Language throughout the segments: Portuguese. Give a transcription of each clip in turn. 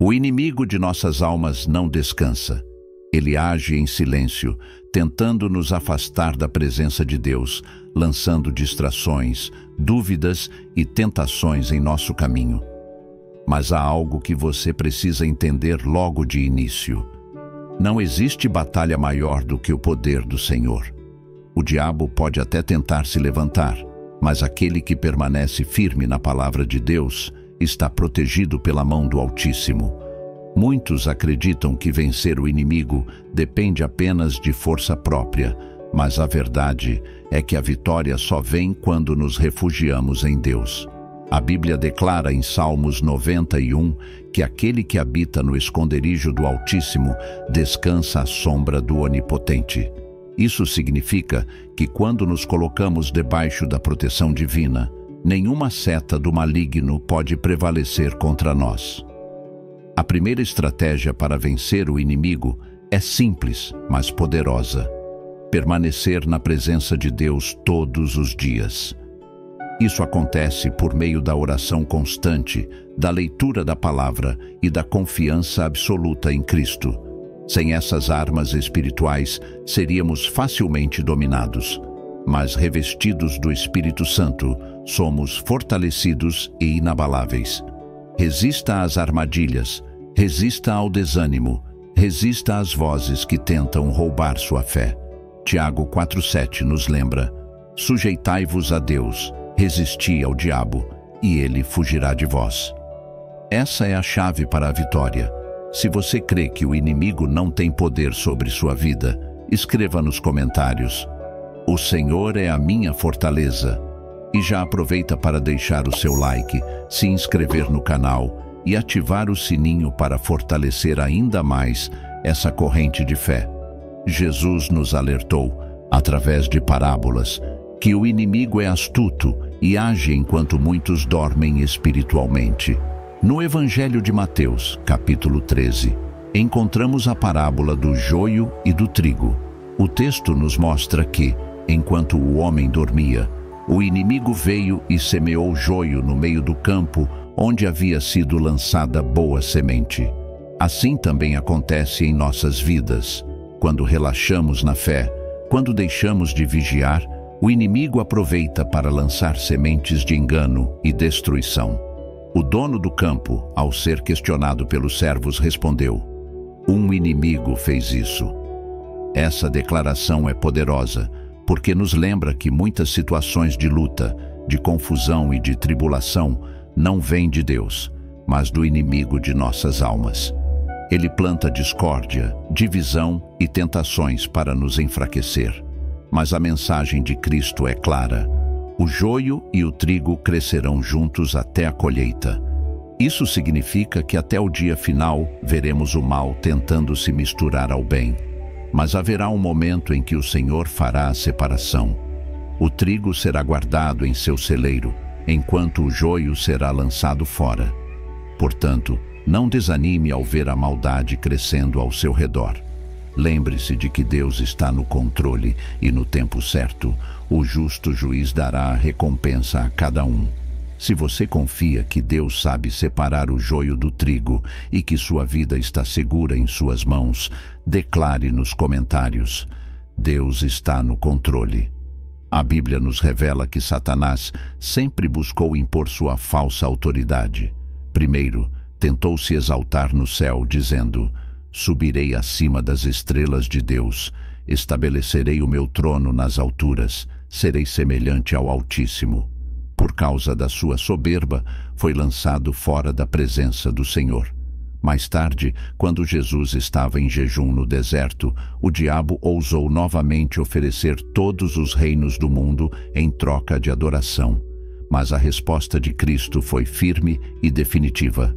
O inimigo de nossas almas não descansa. Ele age em silêncio, tentando nos afastar da presença de Deus, lançando distrações, dúvidas e tentações em nosso caminho. Mas há algo que você precisa entender logo de início. Não existe batalha maior do que o poder do Senhor. O diabo pode até tentar se levantar, mas aquele que permanece firme na palavra de Deus está protegido pela mão do Altíssimo. Muitos acreditam que vencer o inimigo depende apenas de força própria, mas a verdade é que a vitória só vem quando nos refugiamos em Deus. A Bíblia declara em Salmos 91 que aquele que habita no esconderijo do Altíssimo descansa à sombra do Onipotente. Isso significa que quando nos colocamos debaixo da proteção divina, nenhuma seta do maligno pode prevalecer contra nós. A primeira estratégia para vencer o inimigo é simples, mas poderosa: permanecer na presença de Deus todos os dias. Isso acontece por meio da oração constante, da leitura da palavra e da confiança absoluta em Cristo. Sem essas armas espirituais, seríamos facilmente dominados. Mas revestidos do Espírito Santo, somos fortalecidos e inabaláveis. Resista às armadilhas, resista ao desânimo, resista às vozes que tentam roubar sua fé. Tiago 4,7 nos lembra: sujeitai-vos a Deus, resisti ao diabo, e ele fugirá de vós. Essa é a chave para a vitória. Se você crê que o inimigo não tem poder sobre sua vida, escreva nos comentários: o Senhor é a minha fortaleza. E já aproveita para deixar o seu like, se inscrever no canal e ativar o sininho para fortalecer ainda mais essa corrente de fé. Jesus nos alertou, através de parábolas, que o inimigo é astuto e age enquanto muitos dormem espiritualmente. No Evangelho de Mateus, capítulo 13, encontramos a parábola do joio e do trigo. O texto nos mostra que, enquanto o homem dormia, o inimigo veio e semeou joio no meio do campo onde havia sido lançada boa semente. Assim também acontece em nossas vidas. Quando relaxamos na fé, quando deixamos de vigiar, o inimigo aproveita para lançar sementes de engano e destruição. O dono do campo, ao ser questionado pelos servos, respondeu: um inimigo fez isso. Essa declaração é poderosa, porque nos lembra que muitas situações de luta, de confusão e de tribulação não vêm de Deus, mas do inimigo de nossas almas. Ele planta discórdia, divisão e tentações para nos enfraquecer. Mas a mensagem de Cristo é clara: o joio e o trigo crescerão juntos até a colheita. Isso significa que até o dia final veremos o mal tentando se misturar ao bem. Mas haverá um momento em que o Senhor fará a separação. O trigo será guardado em seu celeiro, enquanto o joio será lançado fora. Portanto, não desanime ao ver a maldade crescendo ao seu redor. Lembre-se de que Deus está no controle e, no tempo certo, o justo juiz dará a recompensa a cada um. Se você confia que Deus sabe separar o joio do trigo e que sua vida está segura em suas mãos, declare nos comentários: Deus está no controle. A Bíblia nos revela que Satanás sempre buscou impor sua falsa autoridade. Primeiro, tentou se exaltar no céu, dizendo: subirei acima das estrelas de Deus, estabelecerei o meu trono nas alturas, serei semelhante ao Altíssimo. Por causa da sua soberba, foi lançado fora da presença do Senhor. Mais tarde, quando Jesus estava em jejum no deserto, o diabo ousou novamente oferecer todos os reinos do mundo em troca de adoração. Mas a resposta de Cristo foi firme e definitiva: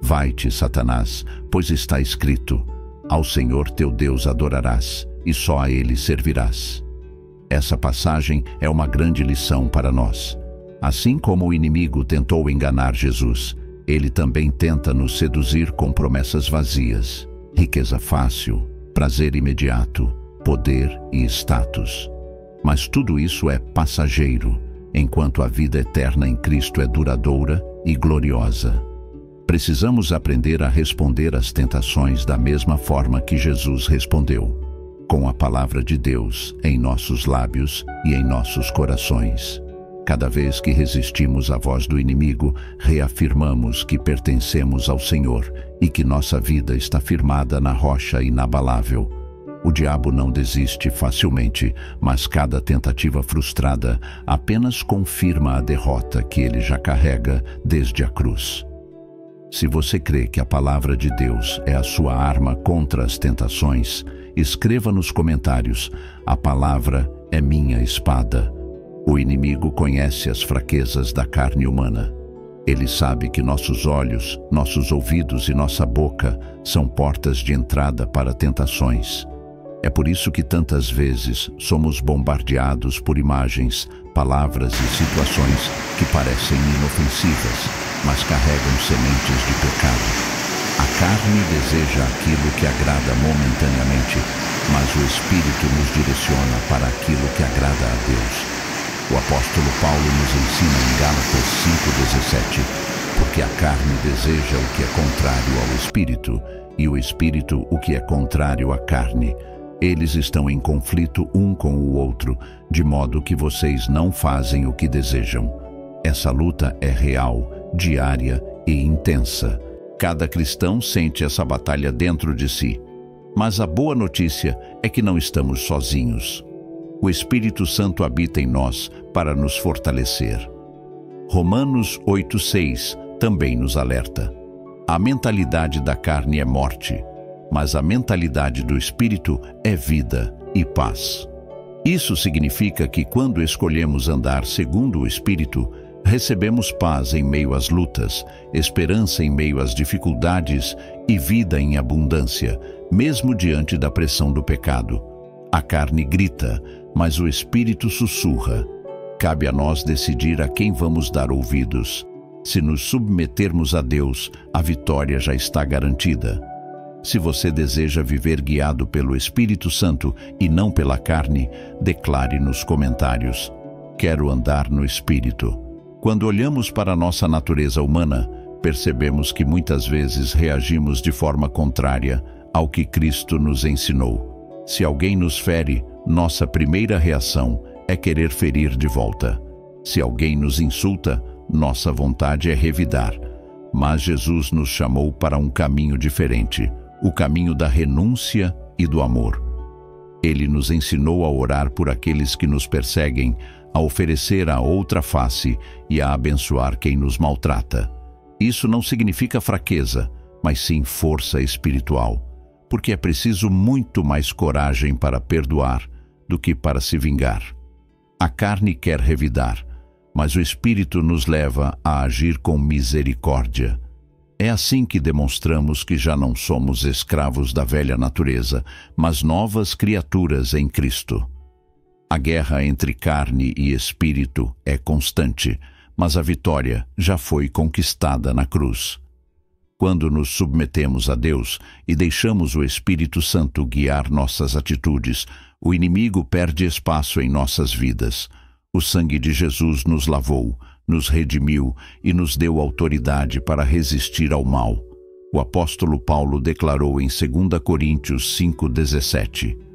vai-te, Satanás, pois está escrito: ao Senhor teu Deus adorarás, e só a Ele servirás. Essa passagem é uma grande lição para nós. Assim como o inimigo tentou enganar Jesus, ele também tenta nos seduzir com promessas vazias, riqueza fácil, prazer imediato, poder e status. Mas tudo isso é passageiro, enquanto a vida eterna em Cristo é duradoura e gloriosa. Precisamos aprender a responder às tentações da mesma forma que Jesus respondeu, com a palavra de Deus em nossos lábios e em nossos corações. Cada vez que resistimos à voz do inimigo, reafirmamos que pertencemos ao Senhor e que nossa vida está firmada na rocha inabalável. O diabo não desiste facilmente, mas cada tentativa frustrada apenas confirma a derrota que ele já carrega desde a cruz. Se você crê que a palavra de Deus é a sua arma contra as tentações, escreva nos comentários: a palavra é minha espada. O inimigo conhece as fraquezas da carne humana. Ele sabe que nossos olhos, nossos ouvidos e nossa boca são portas de entrada para tentações. É por isso que tantas vezes somos bombardeados por imagens, palavras e situações que parecem inofensivas, mas carregam sementes de pecado. A carne deseja aquilo que agrada momentaneamente, mas o Espírito nos direciona para aquilo que agrada a Deus. O apóstolo Paulo nos ensina em Gálatas 5:17, porque a carne deseja o que é contrário ao Espírito, e o Espírito o que é contrário à carne. Eles estão em conflito um com o outro, de modo que vocês não fazem o que desejam. Essa luta é real, diária e intensa. Cada cristão sente essa batalha dentro de si. Mas a boa notícia é que não estamos sozinhos. O Espírito Santo habita em nós para nos fortalecer. Romanos 8:6 também nos alerta. A mentalidade da carne é morte, mas a mentalidade do Espírito é vida e paz. Isso significa que quando escolhemos andar segundo o Espírito, recebemos paz em meio às lutas, esperança em meio às dificuldades e vida em abundância, mesmo diante da pressão do pecado. A carne grita, mas o Espírito sussurra. Cabe a nós decidir a quem vamos dar ouvidos. Se nos submetermos a Deus, a vitória já está garantida. Se você deseja viver guiado pelo Espírito Santo e não pela carne, declare nos comentários: quero andar no Espírito. Quando olhamos para a nossa natureza humana, percebemos que muitas vezes reagimos de forma contrária ao que Cristo nos ensinou. Se alguém nos fere, nossa primeira reação é querer ferir de volta. Se alguém nos insulta, nossa vontade é revidar. Mas Jesus nos chamou para um caminho diferente, o caminho da renúncia e do amor. Ele nos ensinou a orar por aqueles que nos perseguem, a oferecer a outra face e a abençoar quem nos maltrata. Isso não significa fraqueza, mas sim força espiritual, porque é preciso muito mais coragem para perdoar do que para se vingar. A carne quer revidar, mas o Espírito nos leva a agir com misericórdia. É assim que demonstramos que já não somos escravos da velha natureza, mas novas criaturas em Cristo. A guerra entre carne e espírito é constante, mas a vitória já foi conquistada na cruz. Quando nos submetemos a Deus e deixamos o Espírito Santo guiar nossas atitudes, o inimigo perde espaço em nossas vidas. O sangue de Jesus nos lavou, nos redimiu e nos deu autoridade para resistir ao mal. O apóstolo Paulo declarou em 2 Coríntios 5:17: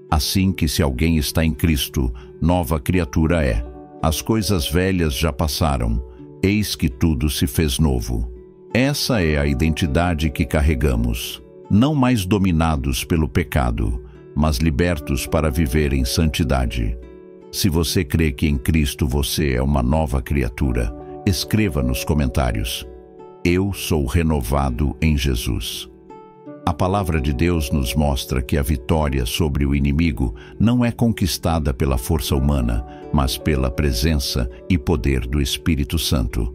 assim que se alguém está em Cristo, nova criatura é. As coisas velhas já passaram, eis que tudo se fez novo. Essa é a identidade que carregamos, não mais dominados pelo pecado, mas libertos para viver em santidade. Se você crê que em Cristo você é uma nova criatura, escreva nos comentários: eu sou renovado em Jesus. A palavra de Deus nos mostra que a vitória sobre o inimigo não é conquistada pela força humana, mas pela presença e poder do Espírito Santo.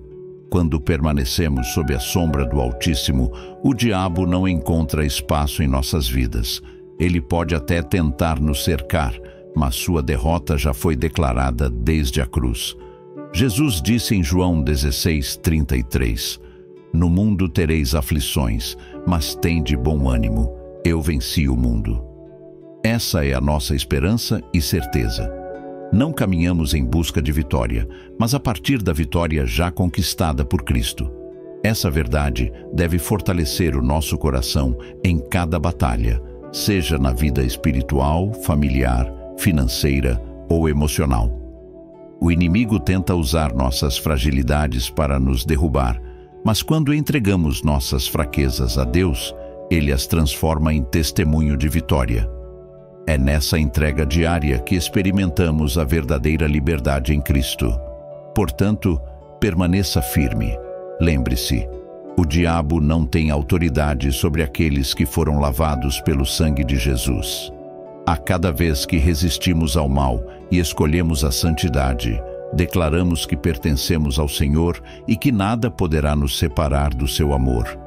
Quando permanecemos sob a sombra do Altíssimo, o diabo não encontra espaço em nossas vidas. Ele pode até tentar nos cercar, mas sua derrota já foi declarada desde a cruz. Jesus disse em João 16:33: no mundo tereis aflições, mas tende bom ânimo, eu venci o mundo. Essa é a nossa esperança e certeza. Não caminhamos em busca de vitória, mas a partir da vitória já conquistada por Cristo. Essa verdade deve fortalecer o nosso coração em cada batalha, seja na vida espiritual, familiar, financeira ou emocional. O inimigo tenta usar nossas fragilidades para nos derrubar, mas quando entregamos nossas fraquezas a Deus, Ele as transforma em testemunho de vitória. É nessa entrega diária que experimentamos a verdadeira liberdade em Cristo. Portanto, permaneça firme. Lembre-se, o diabo não tem autoridade sobre aqueles que foram lavados pelo sangue de Jesus. A cada vez que resistimos ao mal e escolhemos a santidade, declaramos que pertencemos ao Senhor e que nada poderá nos separar do seu amor.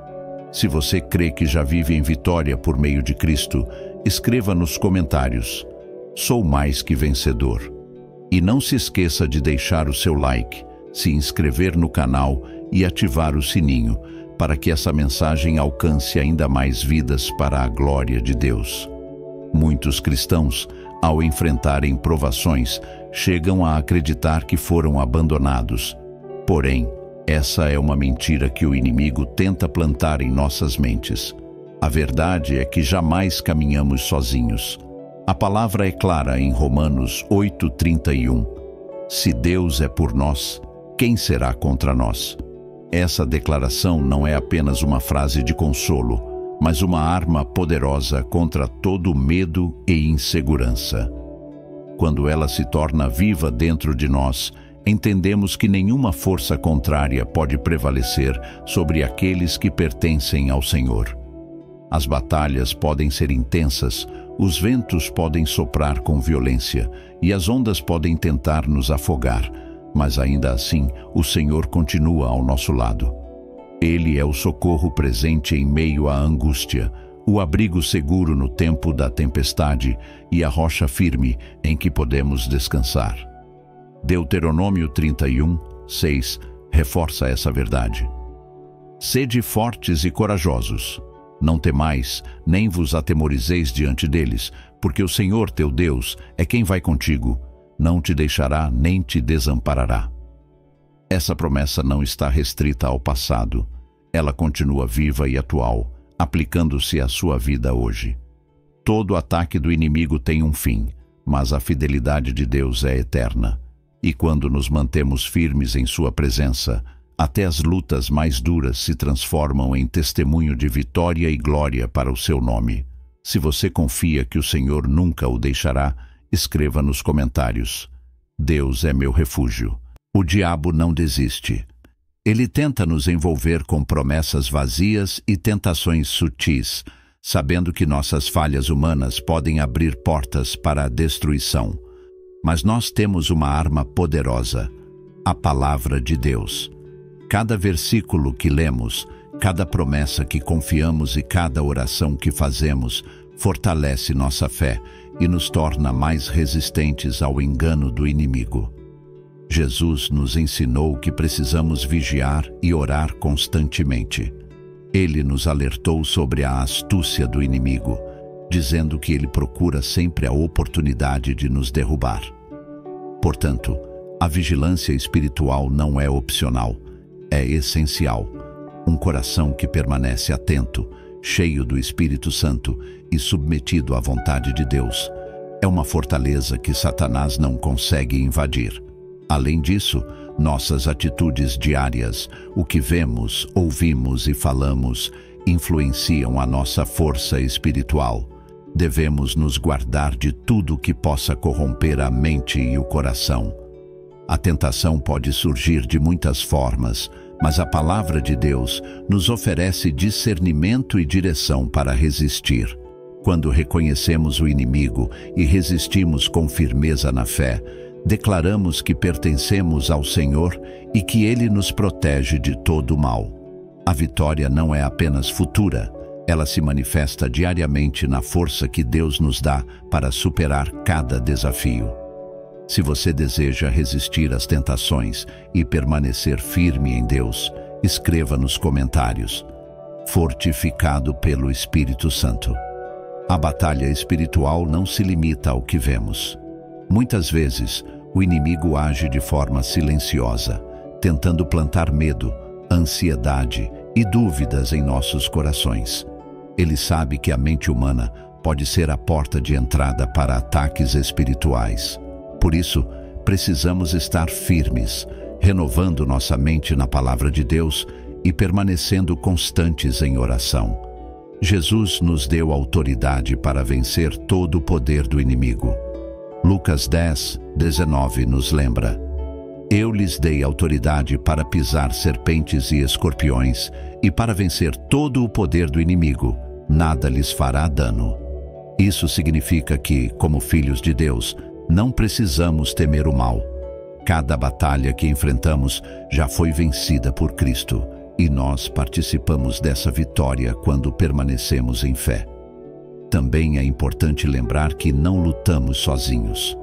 Se você crê que já vive em vitória por meio de Cristo, escreva nos comentários: "Sou mais que vencedor". E não se esqueça de deixar o seu like, se inscrever no canal e ativar o sininho, para que essa mensagem alcance ainda mais vidas para a glória de Deus. Muitos cristãos, ao enfrentarem provações, chegam a acreditar que foram abandonados. Porém, essa é uma mentira que o inimigo tenta plantar em nossas mentes. A verdade é que jamais caminhamos sozinhos. A palavra é clara em Romanos 8:31. Se Deus é por nós, quem será contra nós? Essa declaração não é apenas uma frase de consolo, mas uma arma poderosa contra todo medo e insegurança. Quando ela se torna viva dentro de nós, entendemos que nenhuma força contrária pode prevalecer sobre aqueles que pertencem ao Senhor. As batalhas podem ser intensas, os ventos podem soprar com violência e as ondas podem tentar nos afogar, mas ainda assim o Senhor continua ao nosso lado. Ele é o socorro presente em meio à angústia, o abrigo seguro no tempo da tempestade e a rocha firme em que podemos descansar. Deuteronômio 31:6 reforça essa verdade. Sede fortes e corajosos. Não temais, nem vos atemorizeis diante deles, porque o Senhor teu Deus é quem vai contigo, não te deixará nem te desamparará. Essa promessa não está restrita ao passado. Ela continua viva e atual, aplicando-se à sua vida hoje. Todo ataque do inimigo tem um fim, mas a fidelidade de Deus é eterna. E quando nos mantemos firmes em sua presença, até as lutas mais duras se transformam em testemunho de vitória e glória para o seu nome. Se você confia que o Senhor nunca o deixará, escreva nos comentários: Deus é meu refúgio. O diabo não desiste. Ele tenta nos envolver com promessas vazias e tentações sutis, sabendo que nossas falhas humanas podem abrir portas para a destruição. Mas nós temos uma arma poderosa: a palavra de Deus. Cada versículo que lemos, cada promessa que confiamos e cada oração que fazemos fortalece nossa fé e nos torna mais resistentes ao engano do inimigo. Jesus nos ensinou que precisamos vigiar e orar constantemente. Ele nos alertou sobre a astúcia do inimigo, dizendo que ele procura sempre a oportunidade de nos derrubar. Portanto, a vigilância espiritual não é opcional, é essencial. Um coração que permanece atento, cheio do Espírito Santo e submetido à vontade de Deus, é uma fortaleza que Satanás não consegue invadir. Além disso, nossas atitudes diárias, o que vemos, ouvimos e falamos, influenciam a nossa força espiritual. Devemos nos guardar de tudo que possa corromper a mente e o coração. A tentação pode surgir de muitas formas, mas a palavra de Deus nos oferece discernimento e direção para resistir. Quando reconhecemos o inimigo e resistimos com firmeza na fé, declaramos que pertencemos ao Senhor e que Ele nos protege de todo o mal. A vitória não é apenas futura, ela se manifesta diariamente na força que Deus nos dá para superar cada desafio. Se você deseja resistir às tentações e permanecer firme em Deus, escreva nos comentários: fortificado pelo Espírito Santo. A batalha espiritual não se limita ao que vemos. Muitas vezes, o inimigo age de forma silenciosa, tentando plantar medo, ansiedade e dúvidas em nossos corações. Ele sabe que a mente humana pode ser a porta de entrada para ataques espirituais. Por isso, precisamos estar firmes, renovando nossa mente na palavra de Deus e permanecendo constantes em oração. Jesus nos deu autoridade para vencer todo o poder do inimigo. Lucas 10:19 nos lembra: Eu lhes dei autoridade para pisar serpentes e escorpiões e para vencer todo o poder do inimigo. Nada lhes fará dano. Isso significa que, como filhos de Deus, não precisamos temer o mal. Cada batalha que enfrentamos já foi vencida por Cristo, e nós participamos dessa vitória quando permanecemos em fé. Também é importante lembrar que não lutamos sozinhos.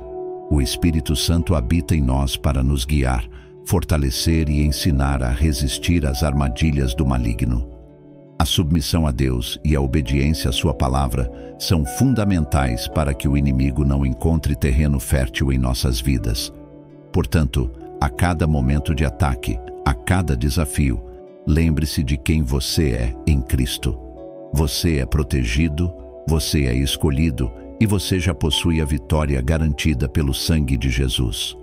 O Espírito Santo habita em nós para nos guiar, fortalecer e ensinar a resistir às armadilhas do maligno. A submissão a Deus e a obediência à sua palavra são fundamentais para que o inimigo não encontre terreno fértil em nossas vidas. Portanto, a cada momento de ataque, a cada desafio, lembre-se de quem você é em Cristo. Você é protegido, você é escolhido e você já possui a vitória garantida pelo sangue de Jesus.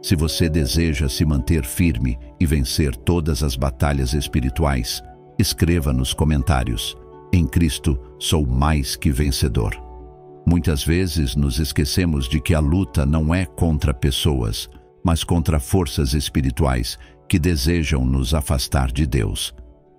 Se você deseja se manter firme e vencer todas as batalhas espirituais, escreva nos comentários: em Cristo sou mais que vencedor. Muitas vezes nos esquecemos de que a luta não é contra pessoas, mas contra forças espirituais que desejam nos afastar de Deus.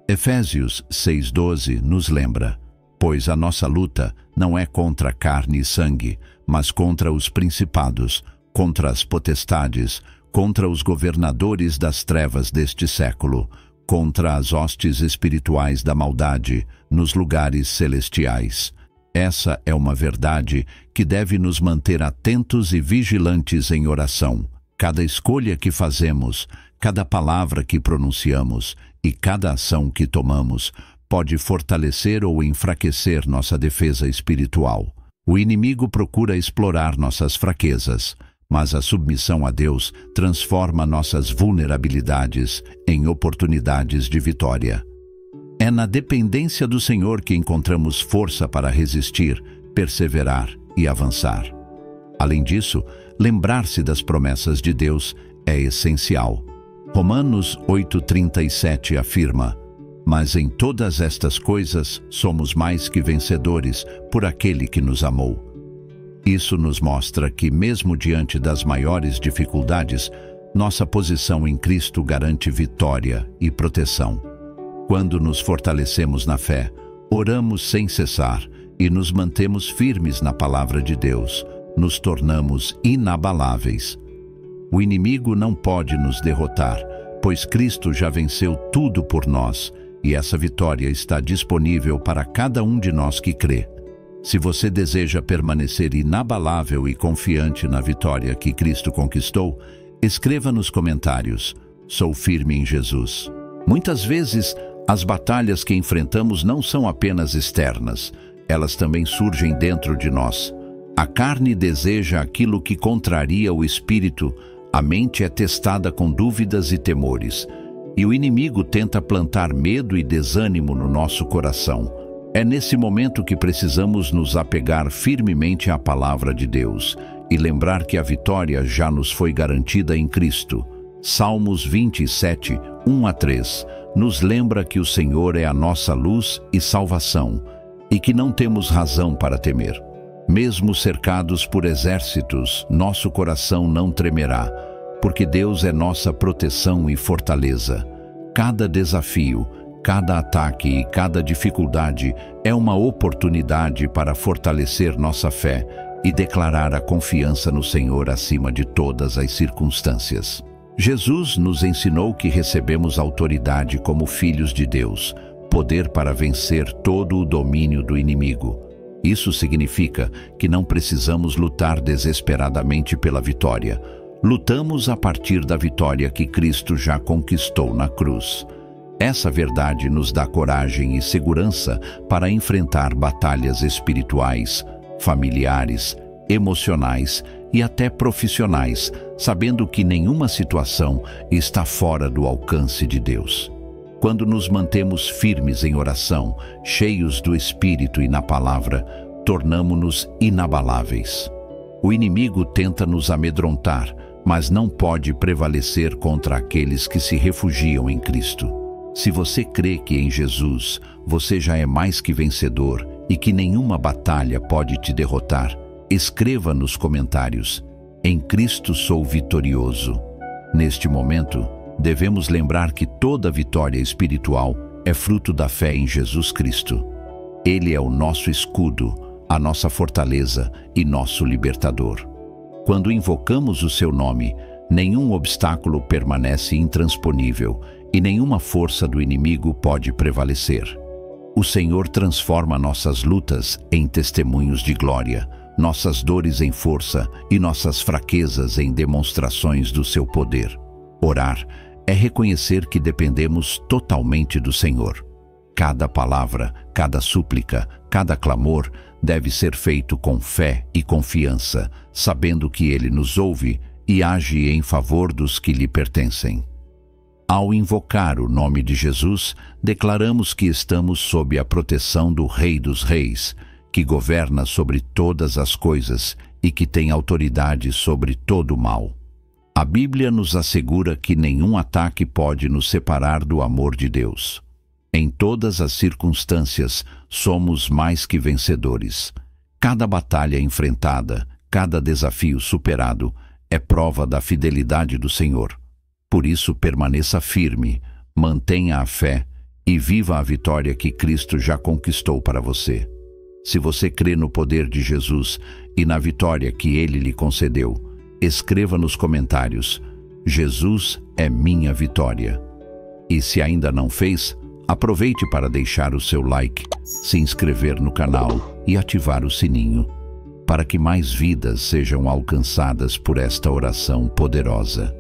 Efésios 6:12 nos lembra: pois a nossa luta não é contra carne e sangue, mas contra os principados, contra as potestades, contra os governadores das trevas deste século, contra as hostes espirituais da maldade nos lugares celestiais. Essa é uma verdade que deve nos manter atentos e vigilantes em oração. Cada escolha que fazemos, cada palavra que pronunciamos e cada ação que tomamos pode fortalecer ou enfraquecer nossa defesa espiritual. O inimigo procura explorar nossas fraquezas, mas a submissão a Deus transforma nossas vulnerabilidades em oportunidades de vitória. É na dependência do Senhor que encontramos força para resistir, perseverar e avançar. Além disso, lembrar-se das promessas de Deus é essencial. Romanos 8:37 afirma: mas em todas estas coisas somos mais que vencedores por aquele que nos amou. Isso nos mostra que, mesmo diante das maiores dificuldades, nossa posição em Cristo garante vitória e proteção. Quando nos fortalecemos na fé, oramos sem cessar e nos mantemos firmes na palavra de Deus, nos tornamos inabaláveis. O inimigo não pode nos derrotar, pois Cristo já venceu tudo por nós, e essa vitória está disponível para cada um de nós que crê. Se você deseja permanecer inabalável e confiante na vitória que Cristo conquistou, escreva nos comentários: sou firme em Jesus. Muitas vezes, as batalhas que enfrentamos não são apenas externas, elas também surgem dentro de nós. A carne deseja aquilo que contraria o espírito, a mente é testada com dúvidas e temores, e o inimigo tenta plantar medo e desânimo no nosso coração. É nesse momento que precisamos nos apegar firmemente à palavra de Deus e lembrar que a vitória já nos foi garantida em Cristo. Salmos 27, 1-3, nos lembra que o Senhor é a nossa luz e salvação, e que não temos razão para temer. Mesmo cercados por exércitos, nosso coração não tremerá, porque Deus é nossa proteção e fortaleza. Cada desafio, cada ataque e cada dificuldade é uma oportunidade para fortalecer nossa fé e declarar a confiança no Senhor acima de todas as circunstâncias. Jesus nos ensinou que recebemos autoridade como filhos de Deus, poder para vencer todo o domínio do inimigo. Isso significa que não precisamos lutar desesperadamente pela vitória. Lutamos a partir da vitória que Cristo já conquistou na cruz. Essa verdade nos dá coragem e segurança para enfrentar batalhas espirituais, familiares, emocionais e até profissionais, sabendo que nenhuma situação está fora do alcance de Deus. Quando nos mantemos firmes em oração, cheios do Espírito e na palavra, tornamo-nos inabaláveis. O inimigo tenta nos amedrontar, mas não pode prevalecer contra aqueles que se refugiam em Cristo. Se você crê que em Jesus você já é mais que vencedor e que nenhuma batalha pode te derrotar, escreva nos comentários: em Cristo sou vitorioso. Neste momento, devemos lembrar que toda vitória espiritual é fruto da fé em Jesus Cristo. Ele é o nosso escudo, a nossa fortaleza e nosso libertador. Quando invocamos o seu nome, nenhum obstáculo permanece intransponível e nenhuma força do inimigo pode prevalecer. O Senhor transforma nossas lutas em testemunhos de glória, nossas dores em força e nossas fraquezas em demonstrações do seu poder. Orar é reconhecer que dependemos totalmente do Senhor. Cada palavra, cada súplica, cada clamor deve ser feito com fé e confiança, sabendo que Ele nos ouve e age em favor dos que lhe pertencem. Ao invocar o nome de Jesus, declaramos que estamos sob a proteção do Rei dos Reis, que governa sobre todas as coisas e que tem autoridade sobre todo o mal. A Bíblia nos assegura que nenhum ataque pode nos separar do amor de Deus. Em todas as circunstâncias, somos mais que vencedores. Cada batalha enfrentada, cada desafio superado, é prova da fidelidade do Senhor. Por isso, permaneça firme, mantenha a fé e viva a vitória que Cristo já conquistou para você. Se você crê no poder de Jesus e na vitória que Ele lhe concedeu, escreva nos comentários: Jesus é minha vitória. E se ainda não fez, aproveite para deixar o seu like, se inscrever no canal e ativar o sininho, para que mais vidas sejam alcançadas por esta oração poderosa.